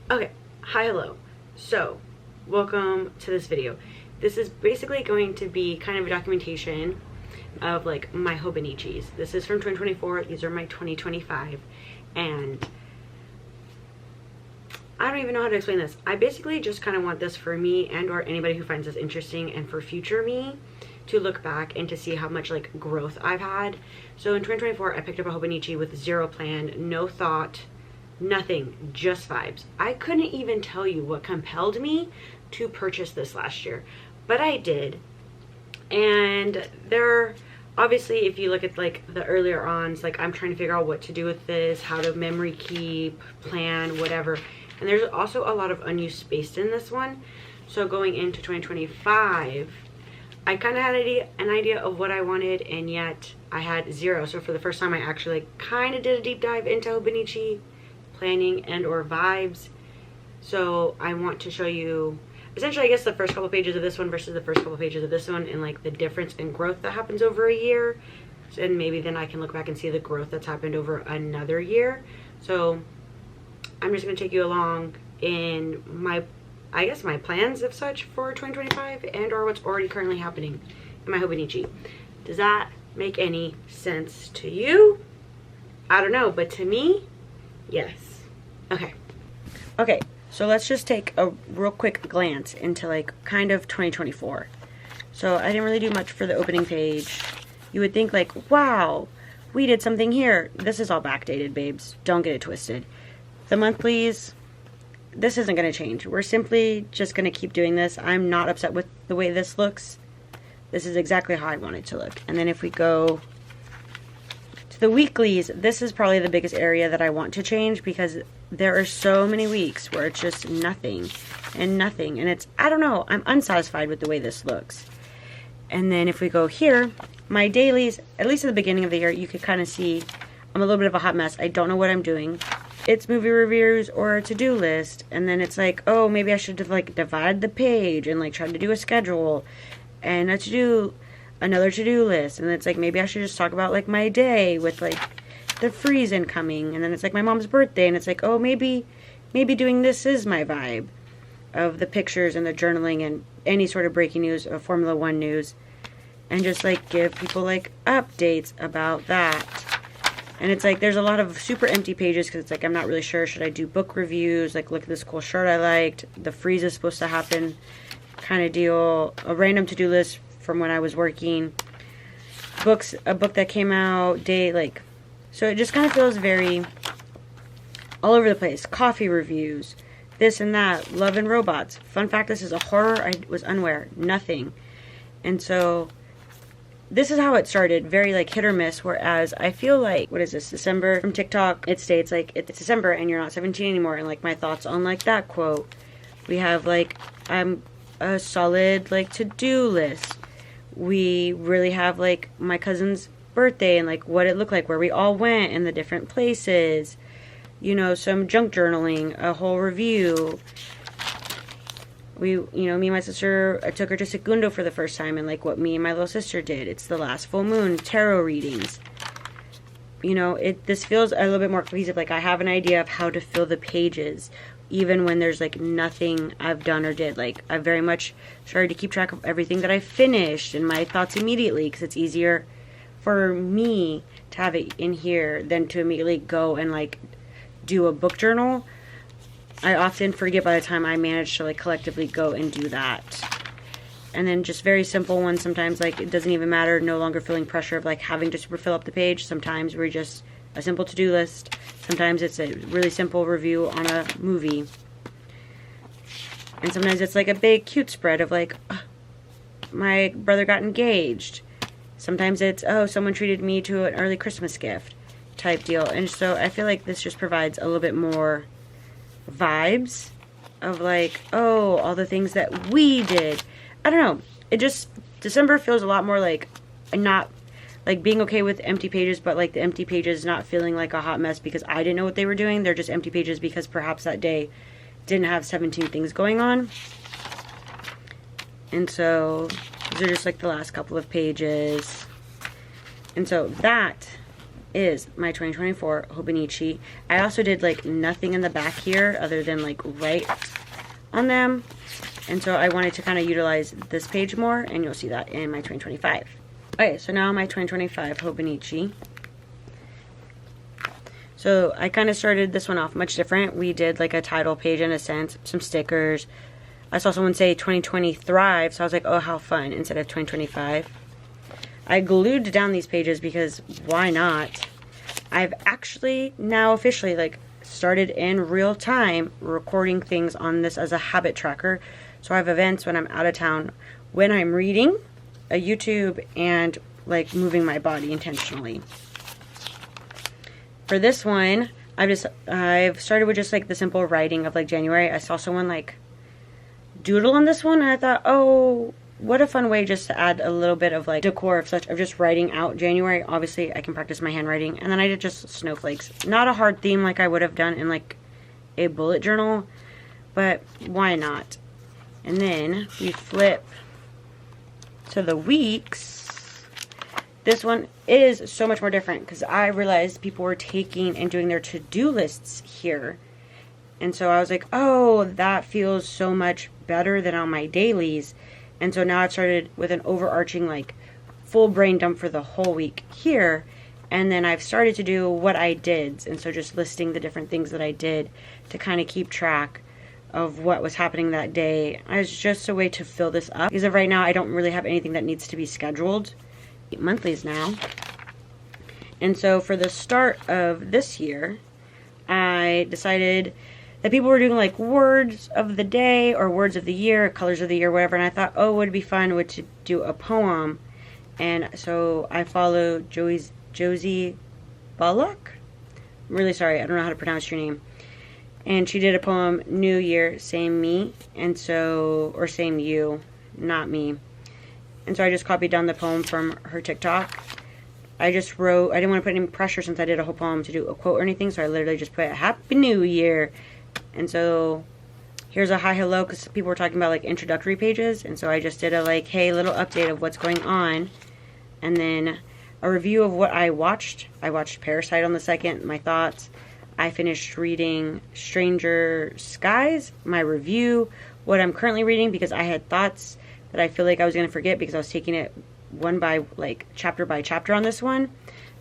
Okay, hi, hello. So, welcome to this video. This is basically going to be kind of a documentation of like my Hobonichis. This is from 2024. These are my 2025, and I don't even know how to explain this. I basically just kind of want this for me and or anybody who finds this interesting, and for future me to look back and to see how much like growth I've had. So in 2024, I picked up a Hobonichi with zero plan, no thought, nothing, just vibes. I couldn't even tell you what compelled me to purchase this last year, but I did. And there, obviously, if you look at like the earlier ons, like I'm trying to figure out what to do with this, how to memory keep, plan, whatever. And there's also a lot of unused space in this one. So going into 2025, I kind of had an idea of what I wanted, and yet I had zero. So for the first time, I actually kind of did a deep dive into Hobonichi planning and or vibes. So I want to show you essentially, I guess, the first couple pages of this one versus the first couple pages of this one, and like the difference in growth that happens over a year. And maybe then I can look back and see the growth that's happened over another year. So I'm just going to take you along in my, I guess, my plans of such for 2025 and or what's already currently happening in my Hobonichi. Does that make any sense to you? I don't know, but to me, yes. Okay, so let's just take a real quick glance into like kind of 2024. So I didn't really do much for the opening page. You would think like, wow, we did something here. This is all backdated, babes. Don't get it twisted. The monthlies, this isn't going to change. We're simply just going to keep doing this. I'm not upset with the way this looks. This is exactly how I want it to look. And then if we go to the weeklies, this is probably the biggest area that I want to change, because there are so many weeks where it's just nothing and nothing. And it's, I don't know, I'm unsatisfied with the way this looks. And then if we go here, my dailies, at least at the beginning of the year, you could kind of see I'm a little bit of a hot mess. I don't know what I'm doing. It's movie reviews or a to-do list, and then it's like, oh, maybe I should like divide the page and like try to do a schedule and another to-do list. And it's like, maybe I should just talk about like my day with like the freeze incoming, and then it's like my mom's birthday, and it's like, oh, maybe doing this is my vibe of the pictures and the journaling and any sort of breaking news of Formula One news, and just like give people like updates about that. And it's like, there's a lot of super empty pages, because it's like, I'm not really sure. Should I do book reviews? Like, look at this cool shirt I liked. The freeze is supposed to happen kind of deal. A random to-do list from when I was working. Books, a book that came out, day, like. So it just kind of feels very all over the place. Coffee reviews, this and that. Love and Robots. Fun fact, this is a horror I was unaware. Nothing. And so this is how it started, very like hit or miss, whereas I feel like, what is this, December, from TikTok, it states like, it's December and you're not 17 anymore, and like my thoughts on like that quote. We have like, a solid like to-do list. We really have like my cousin's birthday and like what it looked like, where we all went and the different places, you know, some junk journaling, a whole review. We, you know, me and my sister, I took her to Segundo for the first time, and like what me and my little sister did. It's the last full moon, tarot readings. You know, this feels a little bit more cohesive. Like I have an idea of how to fill the pages, even when there's like nothing I've done or did. Like I very much started to keep track of everything that I finished and my thoughts immediately, because it's easier for me to have it in here than to immediately go and like do a book journal. I often forget by the time I manage to like collectively go and do that. And then just very simple ones sometimes, like it doesn't even matter, no longer feeling pressure of like having to super fill up the page. Sometimes we're just a simple to-do list. Sometimes it's a really simple review on a movie. And sometimes it's like a big cute spread of like, my brother got engaged. Sometimes it's, oh, someone treated me to an early Christmas gift type deal. And so I feel like this just provides a little bit more vibes of like, oh, all the things that we did. I don't know. It just, December feels a lot more like, not like being okay with empty pages, but like the empty pages not feeling like a hot mess because I didn't know what they were doing. They're just empty pages because perhaps that day didn't have 17 things going on. And so these are just like the last couple of pages. And so that is my 2024 Hobonichi. I also did like nothing in the back here other than like write on them. And so I wanted to kind of utilize this page more, and you'll see that in my 2025. Okay, so now my 2025 Hobonichi. So I kind of started this one off much different. We did like a title page in a sense, some stickers. I saw someone say 2020 Thrive, so I was like, oh, how fun, instead of 2025. I glued down these pages because why not? I've actually now officially like started in real time recording things on this as a habit tracker. So I have events when I'm out of town, when I'm reading, a YouTube, and like moving my body intentionally. For this one, I've started with just like the simple writing of like January. I saw someone like doodle on this one, and I thought, oh, what a fun way just to add a little bit of like decor of just writing out January. Obviously I can practice my handwriting. And then I did just snowflakes. Not a hard theme like I would have done in like a bullet journal, but why not? And then we flip to the weeks. This one is so much more different because I realized people were taking and doing their to-do lists here. And so I was like, oh, that feels so much better than on my dailies. And so now I've started with an overarching like full brain dump for the whole week here. And then I've started to do what I did. And so just listing the different things that I did to kind of keep track of what was happening that day. It's just a way to fill this up. Because of right now, I don't really have anything that needs to be scheduled. Monthlies now. And so for the start of this year, I decided that people were doing like words of the day or words of the year, colors of the year, whatever. And I thought, oh, it would be fun to do a poem. And so I follow Josie Bullock. I'm really sorry, I don't know how to pronounce your name. And she did a poem, New Year, Same Me. And so, or Same You, not me. And so I just copied down the poem from her TikTok. I just wrote, I didn't want to put any pressure since I did a whole poem to do a quote or anything. So I literally just put Happy New Year. And so here's a hi, hello, because people were talking about like introductory pages. And so I just did a like, hey, little update of what's going on. And then a review of what I watched. I watched Parasite on the 2nd, my thoughts. I finished reading Stranger Skies, my review, what I'm currently reading, because I had thoughts that I feel like I was going to forget because I was taking it chapter by chapter on this one.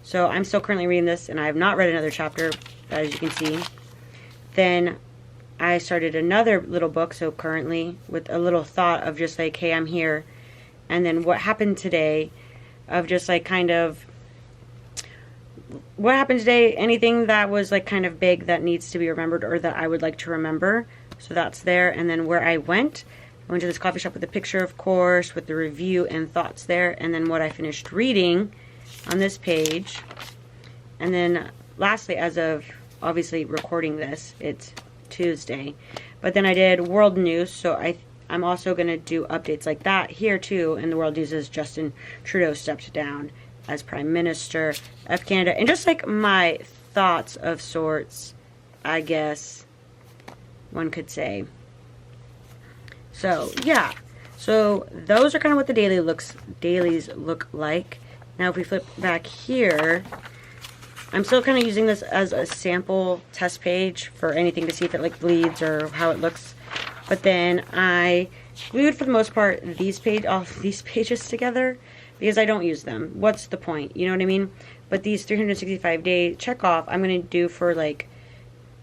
So I'm still currently reading this, and I have not read another chapter, as you can see. Then I started another little book, so currently with a little thought of just like, hey, I'm here. And then what happened today, of just like kind of what happened today, anything that was like kind of big that needs to be remembered or that I would like to remember. So that's there. And then where I went to this coffee shop with a picture, of course, with the review and thoughts there. And then what I finished reading on this page. And then lastly, as of obviously recording this, it's Tuesday. But then I did world news. So I'm also going to do updates like that here too. And the world news is Justin Trudeau stepped down as Prime Minister of Canada. And just like my thoughts of sorts, I guess one could say. So yeah, so those are kind of what the dailies look like. Now if we flip back here, I'm still kind of using this as a sample test page for anything to see if it like bleeds or how it looks. But then I glued for the most part all these pages together because I don't use them. What's the point? You know what I mean? But these 365 day check off I'm going to do for like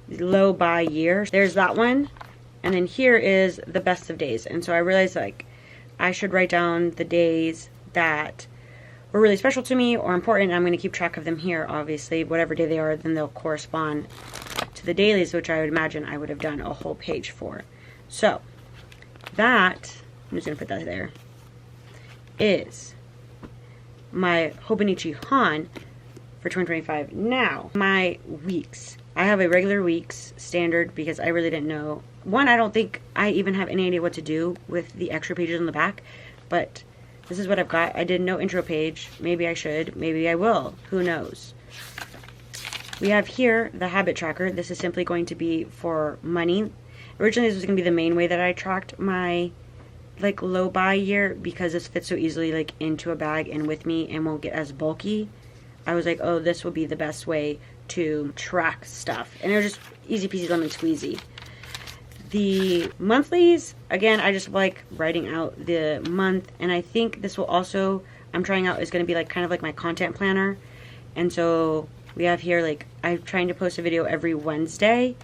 low by year. There's that one. And then here is the best of days. And so I realized like I should write down the days that were really special to me or important. I'm going to keep track of them here, obviously. Whatever day they are, then they'll correspond to the dailies, which I would imagine I would have done a whole page for. So that, I'm just going to put that there, is my Hobonichi Han for 2025. Now, my weeks. I have a regular weeks standard because I really didn't know. One, I don't think I even have any idea what to do with the extra pages on the back, but this is what I've got. I did no intro page. Maybe I should. Maybe I will. Who knows? We have here the habit tracker. This is simply going to be for money. Originally, this was going to be the main way that I tracked my like low buy year because this fits so easily like into a bag and with me and won't get as bulky. I was like, oh, this will be the best way to track stuff. And it was just easy peasy lemon squeezy. The monthlies, again, I just like writing out the month. And I think this will also, I'm trying out, is going to be like kind of like my content planner. And so we have here, like, I'm trying to post a video every Wednesday.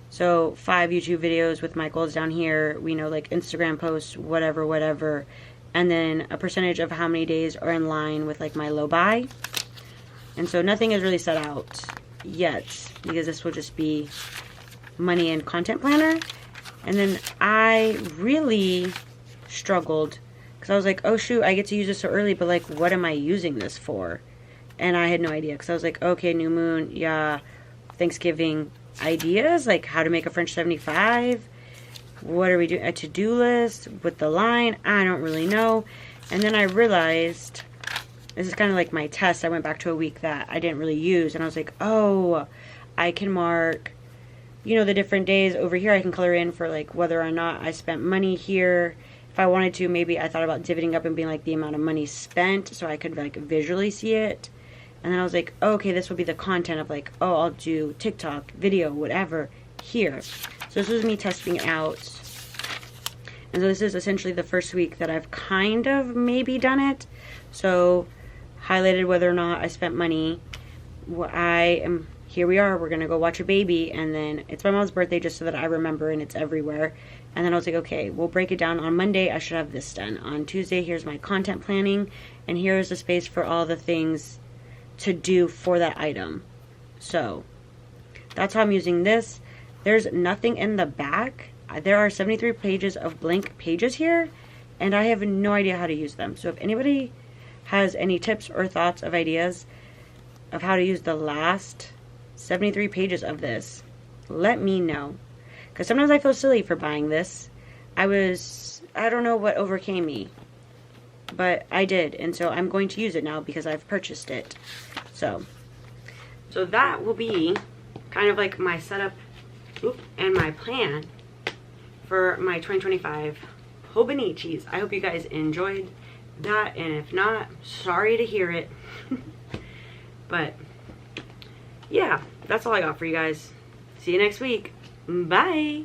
So 5 YouTube videos with my goals down here. We know, like, Instagram posts, whatever. And then a percentage of how many days are in line with, like, my low buy. And so nothing is really set out yet, because this will just be money and content planner. And then I really struggled, because I was like, oh shoot, I get to use this so early, but like, what am I using this for? And I had no idea, because I was like, okay, new moon, yeah, Thanksgiving ideas, like how to make a French 75. What are we doing? A to-do list with the line? I don't really know. And then I realized, this is kind of like my test. I went back to a week that I didn't really use, and I was like, oh, I can mark, you know, the different days over here. I can color in for like whether or not I spent money here. If I wanted to, maybe I thought about dividing up and being like the amount of money spent, so I could like visually see it. And then I was like, oh, okay, this will be the content of like, oh, I'll do TikTok, video, whatever, here. So this was me testing out. And so this is essentially the first week that I've kind of maybe done it. So highlighted whether or not I spent money. Here we are, we're gonna go watch a baby, and then it's my mom's birthday, just so that I remember, and it's everywhere. And then I was like, okay, we'll break it down. On Monday, I should have this done. On Tuesday, here's my content planning, and here's the space for all the things to do for that item. So that's how I'm using this. There's nothing in the back. There are 73 pages of blank pages here, and I have no idea how to use them. So if anybody has any tips or thoughts of ideas of how to use the last 73 pages of this, let me know. Because sometimes I feel silly for buying this. I don't know what overcame me, but I did, and so I'm going to use it now because I've purchased it. So that will be kind of like my setup and my plan for my 2025 Hobonichis. I hope you guys enjoyed that, and if not, sorry to hear it. But yeah, that's all I got for you guys. See you next week. Bye.